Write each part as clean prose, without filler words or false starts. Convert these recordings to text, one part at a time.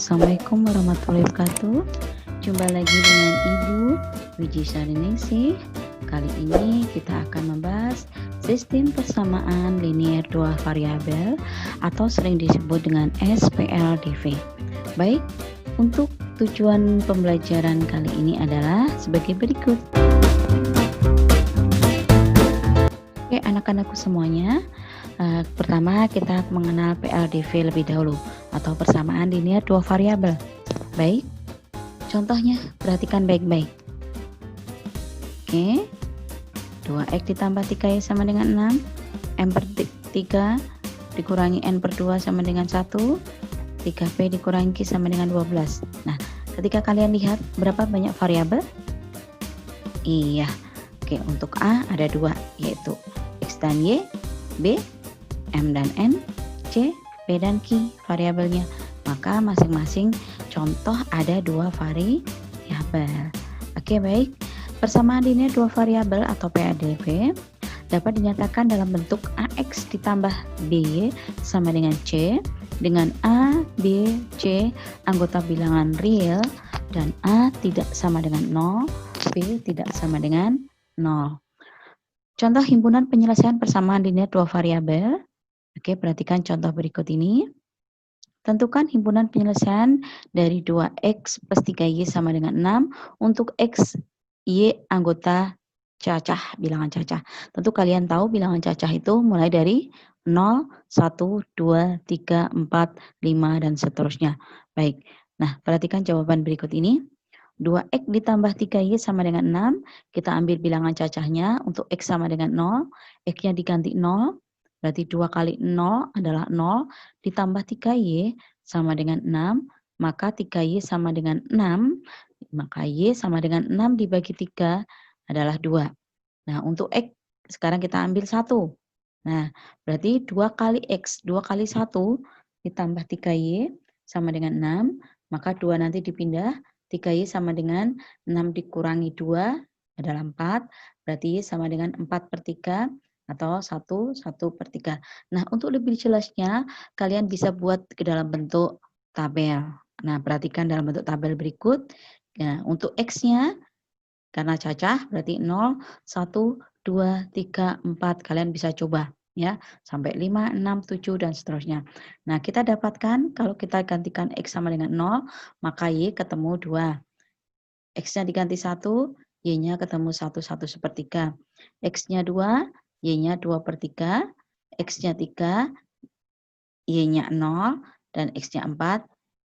Assalamualaikum warahmatullahi wabarakatuh. Jumpa lagi dengan Ibu Wiji Sariningsih. Kali ini kita akan membahas sistem persamaan linear dua variabel atau sering disebut dengan SPLDV. Baik, untuk tujuan pembelajaran kali ini adalah sebagai berikut. Oke, anak-anakku semuanya, pertama kita mengenal PLDV lebih dahulu atau persamaan linear dua variabel. Baik, contohnya perhatikan baik-baik. Oke, 2x ditambah 3y sama dengan 6, m per 3 dikurangi n per 2 sama dengan 1, 3p dikurangi q sama dengan 12. Nah, ketika kalian lihat berapa banyak variabel? Iya, oke, untuk A ada 2, yaitu x dan y, b, m dan n, c, p dan q variabelnya. Maka masing-masing contoh ada 2 variabel. Oke, baik. Persamaan linear dua variabel atau PLDV dapat dinyatakan dalam bentuk AX ditambah BY sama dengan C, dengan A, B, C anggota bilangan real dan A tidak sama dengan 0, B tidak sama dengan 0. Contoh himpunan penyelesaian persamaan linear dua variabel. Oke, perhatikan contoh berikut ini. Tentukan himpunan penyelesaian dari 2x plus 3y sama dengan 6 untuk x, y anggota cacah, bilangan cacah. Tentu kalian tahu bilangan cacah itu mulai dari 0, 1, 2, 3, 4, 5, dan seterusnya. Baik, nah perhatikan jawaban berikut ini. 2x ditambah 3y sama dengan 6, kita ambil bilangan cacahnya untuk x sama dengan 0, x-nya diganti 0, berarti 2 kali 0 adalah 0, ditambah 3y sama dengan 6, maka 3y sama dengan 6, maka y sama dengan 6 dibagi 3 adalah 2. Nah, untuk x sekarang kita ambil 1. Nah, berarti 2 kali x, 2 kali 1 ditambah 3y sama dengan 6, maka 2 nanti dipindah, 3y sama dengan 6 dikurangi 2 adalah 4, berarti y sama dengan 4 per 3 atau 1 per 3. Nah, untuk lebih jelasnya, kalian bisa buat ke dalam bentuk tabel. Nah, perhatikan dalam bentuk tabel berikut. Nah, untuk X-nya, karena cacah, berarti 0, 1, 2, 3, 4. Kalian bisa coba, ya, sampai 5, 6, 7, dan seterusnya. Nah, kita dapatkan, kalau kita gantikan X sama dengan 0, maka Y ketemu 2. X-nya diganti 1, Y-nya ketemu 1 1/3. X-nya 2, Y-nya 2 per 3, X-nya 3, Y-nya 0, dan X-nya 4,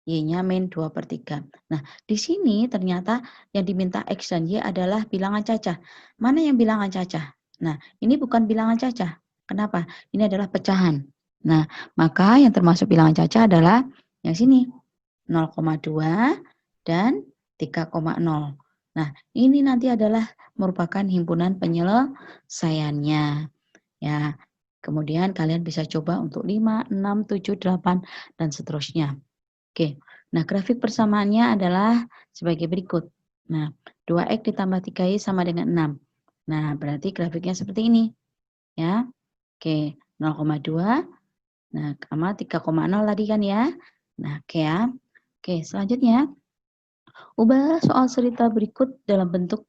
Y-nya min 2 per 3. Nah, di sini ternyata yang diminta X dan Y adalah bilangan cacah. Mana yang bilangan cacah? Nah, ini bukan bilangan cacah. Kenapa? Ini adalah pecahan. Nah, maka yang termasuk bilangan cacah adalah yang sini, 0,2 dan 3,0. Nah, ini nanti adalah merupakan himpunan penyelesaiannya. Ya, kemudian kalian bisa coba untuk 5, 6, 7, 8, dan seterusnya. Oke, nah grafik persamaannya adalah sebagai berikut. Nah, 2x ditambah 3y sama dengan 6. Nah, berarti grafiknya seperti ini. Ya, oke, 0,2. Nah, sama 3,0 tadi kan ya. Nah, oke ya. Oke, selanjutnya. Ubah soal cerita berikut dalam bentuk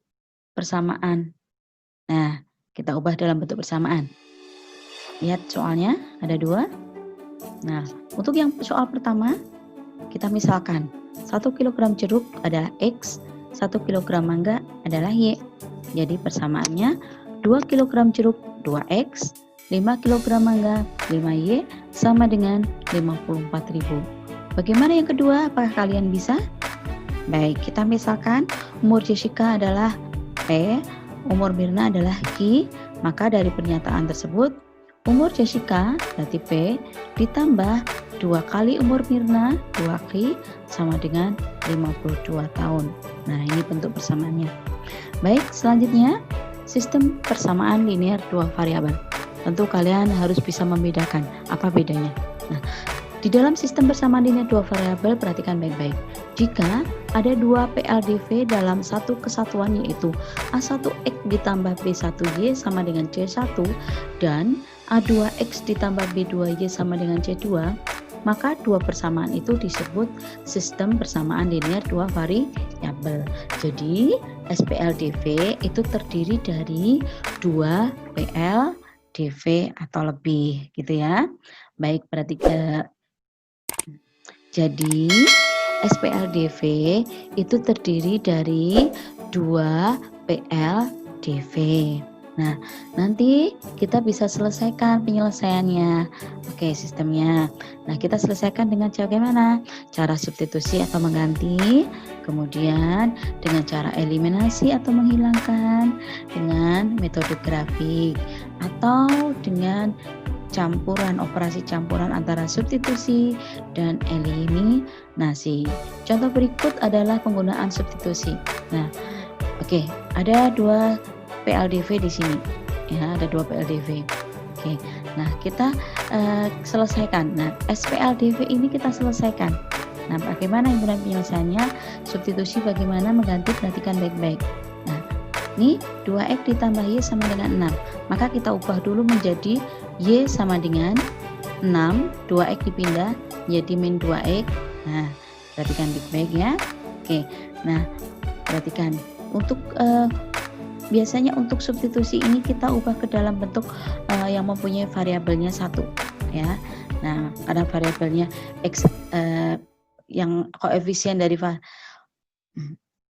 persamaan. Nah, kita ubah dalam bentuk persamaan. Lihat soalnya, ada 2. Nah, untuk yang soal pertama, kita misalkan 1 kg jeruk adalah X, 1 kg mangga adalah Y. Jadi persamaannya 2 kg jeruk 2X, 5 kg mangga 5Y sama dengan 54.000. Bagaimana yang kedua? Apakah kalian bisa? Baik, kita misalkan umur Jessica adalah P, umur Mirna adalah Q, maka dari pernyataan tersebut, umur Jessica berarti P ditambah 2 kali umur Mirna, 2Q, sama dengan 52 tahun. Nah, ini bentuk persamaannya. Baik, selanjutnya, sistem persamaan linear dua variabel. Tentu kalian harus bisa membedakan apa bedanya. Nah, di dalam sistem persamaan linear dua variabel, perhatikan baik-baik. Jika ada 2 PLDV dalam satu kesatuan yaitu A1X ditambah B1Y sama dengan C1 dan A2X ditambah B2Y sama dengan C2, maka dua persamaan itu disebut sistem persamaan linear dua variabel. Jadi SPLDV itu terdiri dari 2 PL DV atau lebih gitu ya. Baik, berarti jadi SPLDV itu terdiri dari 2 PLDV. Nah, nanti kita bisa selesaikan penyelesaiannya. Oke, sistemnya. Nah, kita selesaikan dengan cara bagaimana? Cara substitusi atau mengganti, kemudian dengan cara eliminasi atau menghilangkan, dengan metode grafik, atau dengan campuran, operasi campuran antara substitusi dan eliminasi. Contoh berikut adalah penggunaan substitusi. Nah, oke, ada 2 PLDV di sini. Ya, ada 2 PLDV. Oke. Nah, kita selesaikan. Nah, SPLDV ini kita selesaikan. Nah, bagaimana kemudian penyelesaiannya? Substitusi bagaimana mengganti, perhatikan baik-baik. Nah, ini 2X ditambah Y sama dengan 6. Maka kita ubah dulu menjadi Y sama dengan 6, 2X dipindah jadi min 2X. Nah, perhatikan baik-baik ya. Oke. Nah, perhatikan untuk biasanya untuk substitusi ini kita ubah ke dalam bentuk yang mempunyai variabelnya 1 ya. Nah, karena variabelnya X yang koefisien dari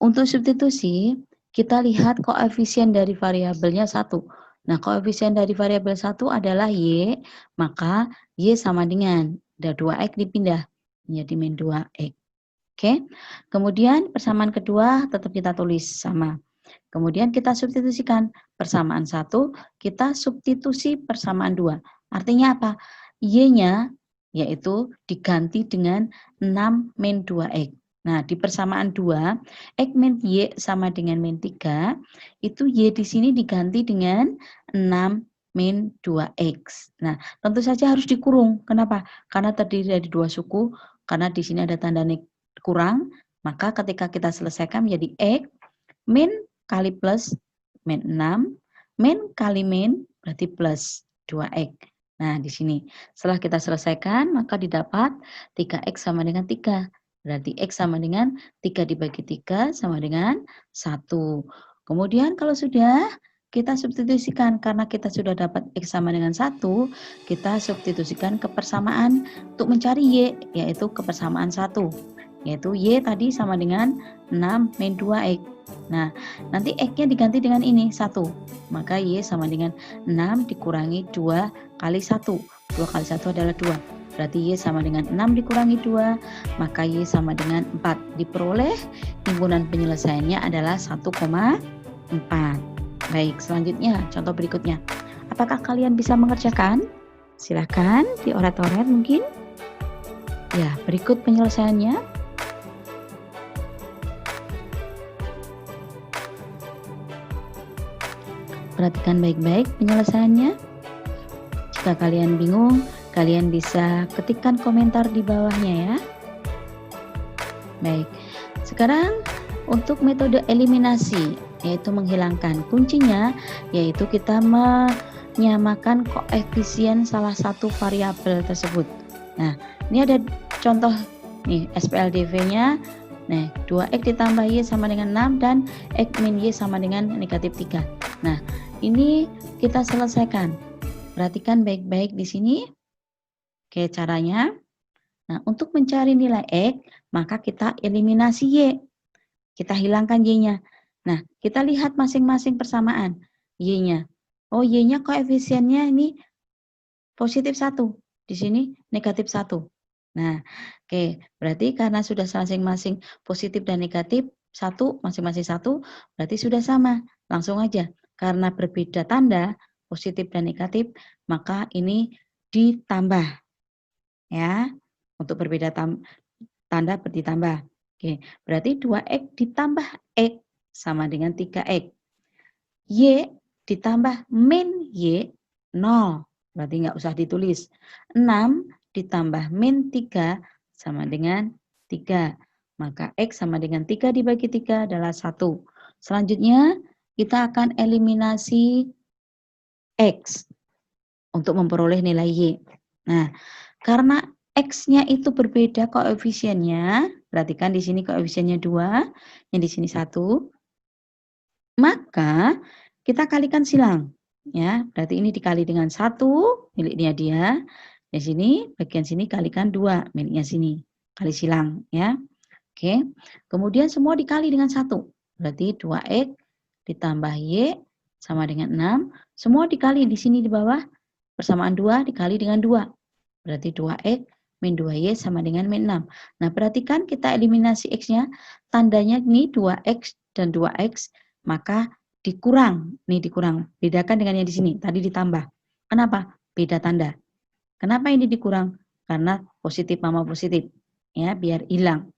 untuk substitusi kita lihat koefisien dari variabelnya 1. Nah, koefisien dari variabel 1 adalah Y, maka Y sama dengan 2X dipindah menjadi min 2X. Oke. Kemudian persamaan kedua tetap kita tulis sama. Kemudian kita substitusikan persamaan 1, kita substitusi persamaan 2. Artinya apa? Y-nya yaitu diganti dengan 6 min 2X. Nah, di persamaan 2, X min Y sama dengan min 3, itu Y di sini diganti dengan 6 min 2X. Nah, tentu saja harus dikurung. Kenapa? Karena terdiri dari 2 suku, karena di sini ada tanda kurang, maka ketika kita selesaikan menjadi X min kali plus min 6, min kali min berarti plus 2X. Nah, di sini setelah kita selesaikan maka didapat 3X sama dengan 3. Berarti X sama dengan 3 dibagi 3 sama dengan 1. Kemudian kalau sudah kita substitusikan, karena kita sudah dapat X sama dengan 1, kita substitusikan ke persamaan untuk mencari Y, yaitu ke persamaan 1. Yaitu Y tadi sama dengan 6 min 2X. Nah, nanti X-nya diganti dengan ini, 1. Maka Y sama dengan 6 dikurangi 2 kali 1. 2 kali 1 adalah 2. Berarti Y sama dengan 6 dikurangi 2, maka Y sama dengan 4. Diperoleh himpunan penyelesaiannya adalah 1,4. Baik, selanjutnya contoh berikutnya. Apakah kalian bisa mengerjakan? Silahkan dioret-oret mungkin. Ya, berikut penyelesaiannya. Perhatikan baik-baik penyelesaiannya. Jika kalian bingung, kalian bisa ketikkan komentar di bawahnya ya. Baik, sekarang untuk metode eliminasi, yaitu menghilangkan. Kuncinya yaitu kita menyamakan koefisien salah satu variabel tersebut. Nah, ini ada contoh nih SPLDV-nya. Nah, 2X ditambah Y sama dengan 6 dan X min Y sama dengan negatif 3. Nah, ini kita selesaikan. Perhatikan baik-baik di sini. Oke, caranya. Nah, untuk mencari nilai X, maka kita eliminasi Y. Kita hilangkan Y-nya. Nah, kita lihat masing-masing persamaan Y-nya. Oh, Y-nya koefisiennya ini positif 1. Di sini negatif 1. Nah, oke, berarti karena sudah masing-masing positif dan negatif 1, masing-masing 1, berarti sudah sama. Langsung aja. Karena berbeda tanda, positif dan negatif, maka ini ditambah. Ya, untuk berbeda tanda ditambah. Oke, berarti 2X ditambah X sama dengan 3X. Y ditambah min Y, 0. Berarti nggak usah ditulis. 6 ditambah min 3 sama dengan 3. Maka X sama dengan 3 dibagi 3 adalah 1. Selanjutnya, kita akan eliminasi X untuk memperoleh nilai Y. Nah, karena X-nya itu berbeda koefisiennya, perhatikan di sini koefisiennya 2, yang di sini 1, maka kita kalikan silang. Ya, berarti ini dikali dengan 1 miliknya dia, di sini bagian sini kalikan 2 miliknya sini, kali silang ya. Oke, kemudian semua dikali dengan 1, berarti 2X ditambah Y sama dengan 6, semua dikali di sini di bawah, persamaan 2 dikali dengan 2, berarti 2X min 2Y sama dengan min 6. Nah, perhatikan kita eliminasi X-nya, tandanya ini 2X dan 2X, maka dikurang, nih dikurang, bedakan dengan yang di sini, tadi ditambah. Kenapa? Beda tanda. Kenapa ini dikurang? Karena positif sama positif, ya, biar hilang.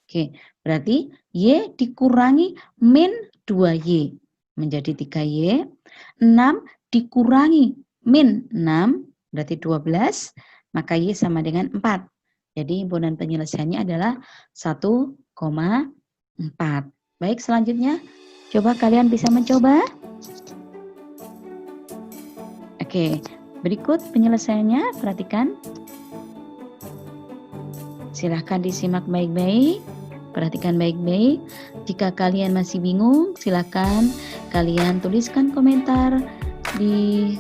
Oke, berarti Y dikurangi min 2Y, menjadi 3Y, 6 dikurangi min 6, berarti 12, maka Y sama dengan 4. Jadi himpunan penyelesaiannya adalah 1,4. Baik, selanjutnya coba kalian bisa mencoba. Oke, berikut penyelesaiannya, perhatikan. Silahkan disimak baik-baik, perhatikan baik-baik. Jika kalian masih bingung, silahkan kalian tuliskan komentar di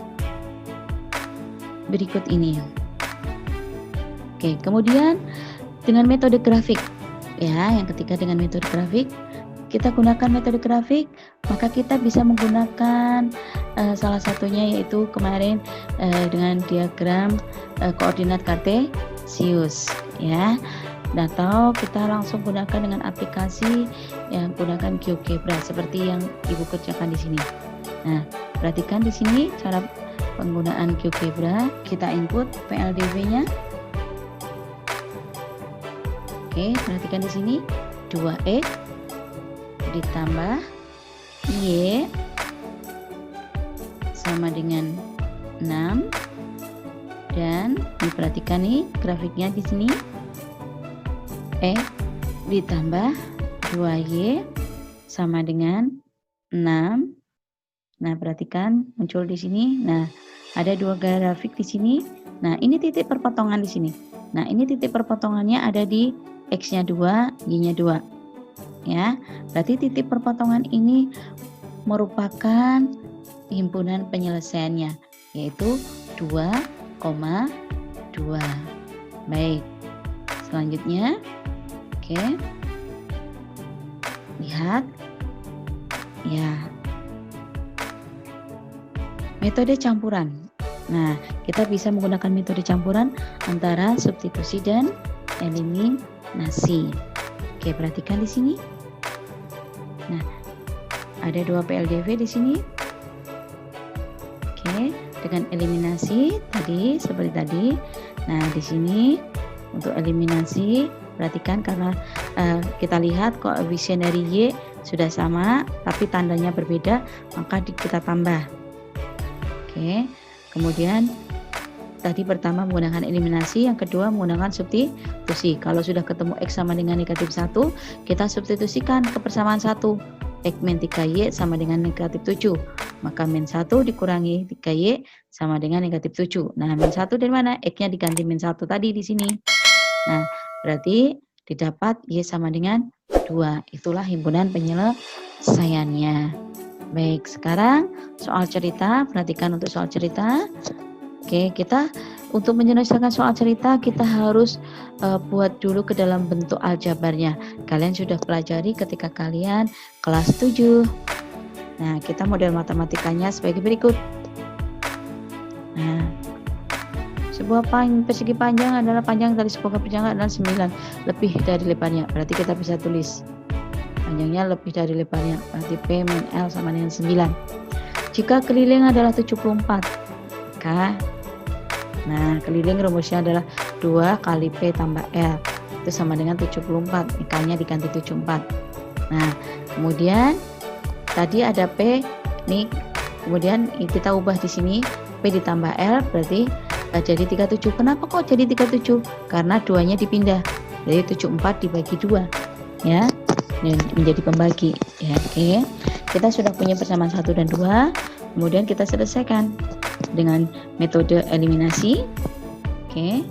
berikut ini. Oke, kemudian dengan metode grafik, ya, yang ketiga dengan metode grafik, kita gunakan metode grafik, maka kita bisa menggunakan salah satunya yaitu kemarin dengan diagram koordinat kartesius, ya. Atau kita langsung gunakan dengan aplikasi yang gunakan GeoGebra seperti yang Ibu kerjakan di sini. Nah, perhatikan di sini cara penggunaan GeoGebra, kita input PLDV-nya. Oke, perhatikan di sini 2X ditambah Y sama dengan 6, dan diperhatikan nih grafiknya di sini X ditambah 2Y sama dengan 6. Nah, perhatikan muncul di sini. Nah, ada dua grafik di sini. Nah, ini titik perpotongan di sini. Nah, ini titik perpotongannya ada di X-nya 2, Y-nya 2. Ya, berarti titik perpotongan ini merupakan himpunan penyelesaiannya, yaitu 2,2. Baik, selanjutnya, oke, lihat, ya, metode campuran. Nah, kita bisa menggunakan metode campuran antara substitusi dan eliminasi. Oke, perhatikan di sini. Nah, ada dua PLDV di sini. Oke, dengan eliminasi tadi seperti tadi. Nah, di sini untuk eliminasi, perhatikan karena kita lihat koefisien dari Y sudah sama, tapi tandanya berbeda, maka kita tambah. Oke, kemudian tadi pertama menggunakan eliminasi, yang kedua menggunakan substitusi. Kalau sudah ketemu X sama dengan negatif 1, kita substitusikan ke persamaan 1. X min 3Y sama dengan negatif 7. Maka min 1 dikurangi 3Y sama dengan negatif 7. Nah, min 1 dari mana? X-nya diganti min 1 tadi di sini. Nah, berarti didapat Y sama dengan 2. Itulah himpunan penyelesaiannya. Baik, sekarang soal cerita. Perhatikan untuk soal cerita. Oke, kita untuk menyelesaikan soal cerita kita harus buat dulu ke dalam bentuk aljabarnya. Kalian sudah pelajari ketika kalian kelas 7. Nah, kita model matematikanya sebagai berikut. Nah, sebuah persegi panjang adalah panjang dari sebuah kepanjangan adalah 9 lebih dari lebarnya. Berarti kita bisa tulis panjangnya lebih dari lebarnya. Berarti P min L sama dengan 9. Jika keliling adalah 74, maka keliling rumusnya adalah 2 kali P tambah L. Itu sama dengan 74. K-nya diganti 74. Nah, kemudian tadi ada P, nih, kemudian kita ubah di sini P ditambah L berarti jadi 37. Kenapa kok jadi 37? Karena 2-nya dipindah. Jadi 74 dibagi 2, ya. Dan menjadi pembagi, ya. Oke. Kita sudah punya persamaan 1 dan 2. Kemudian kita selesaikan dengan metode eliminasi. Oke.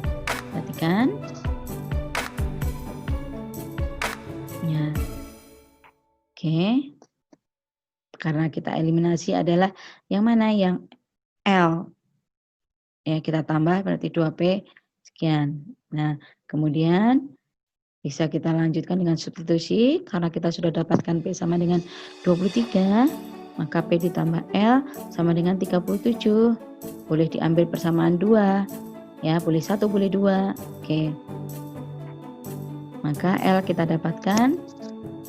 Perhatikan. Ya. Oke. Karena kita eliminasi adalah yang mana? Yang L. Ya, kita tambah berarti 2P sekian. Nah, kemudian bisa kita lanjutkan dengan substitusi. Karena kita sudah dapatkan P sama dengan 23, maka P ditambah L sama dengan 37. Boleh diambil persamaan 2. Ya, boleh 1, boleh 2. Oke. Maka L kita dapatkan.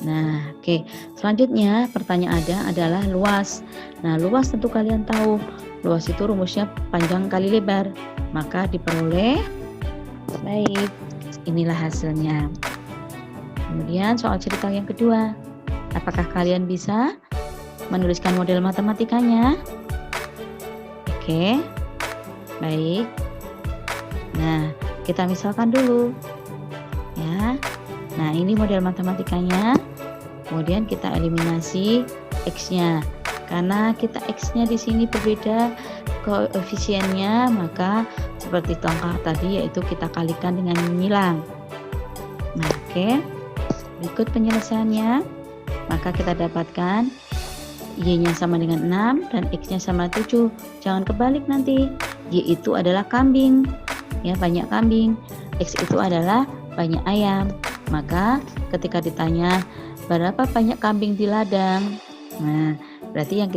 Nah, oke. Selanjutnya pertanyaan adalah luas. Nah, luas tentu kalian tahu. Luas itu rumusnya panjang kali lebar. Maka diperoleh. Baik, inilah hasilnya. Kemudian soal cerita yang kedua. Apakah kalian bisa menuliskan model matematikanya? Oke. Baik. Nah, kita misalkan dulu. Ya. Nah, ini model matematikanya. Kemudian kita eliminasi X-nya. Karena kita X-nya di sini berbeda koefisiennya, maka seperti tongkat tadi yaitu kita kalikan dengan nyilang. Nah, oke. Berikut penyelesaiannya. Maka kita dapatkan Y-nya sama dengan 6 dan X-nya sama 7. Jangan kebalik nanti. Y itu adalah kambing. Ya, banyak kambing. X itu adalah banyak ayam. Maka ketika ditanya berapa banyak kambing di ladang, nah berarti yang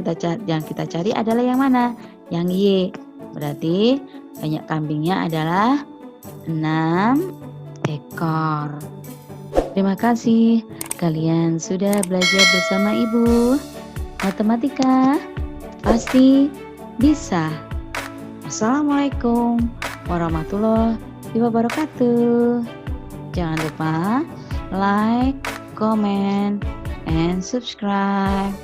kita cari adalah yang mana? Yang Y. Berarti banyak kambingnya adalah 6 ekor. Terima kasih kalian sudah belajar bersama Ibu. Matematika pasti bisa. Assalamualaikum warahmatullahi wabarakatuh. Jangan lupa like, comment, and subscribe.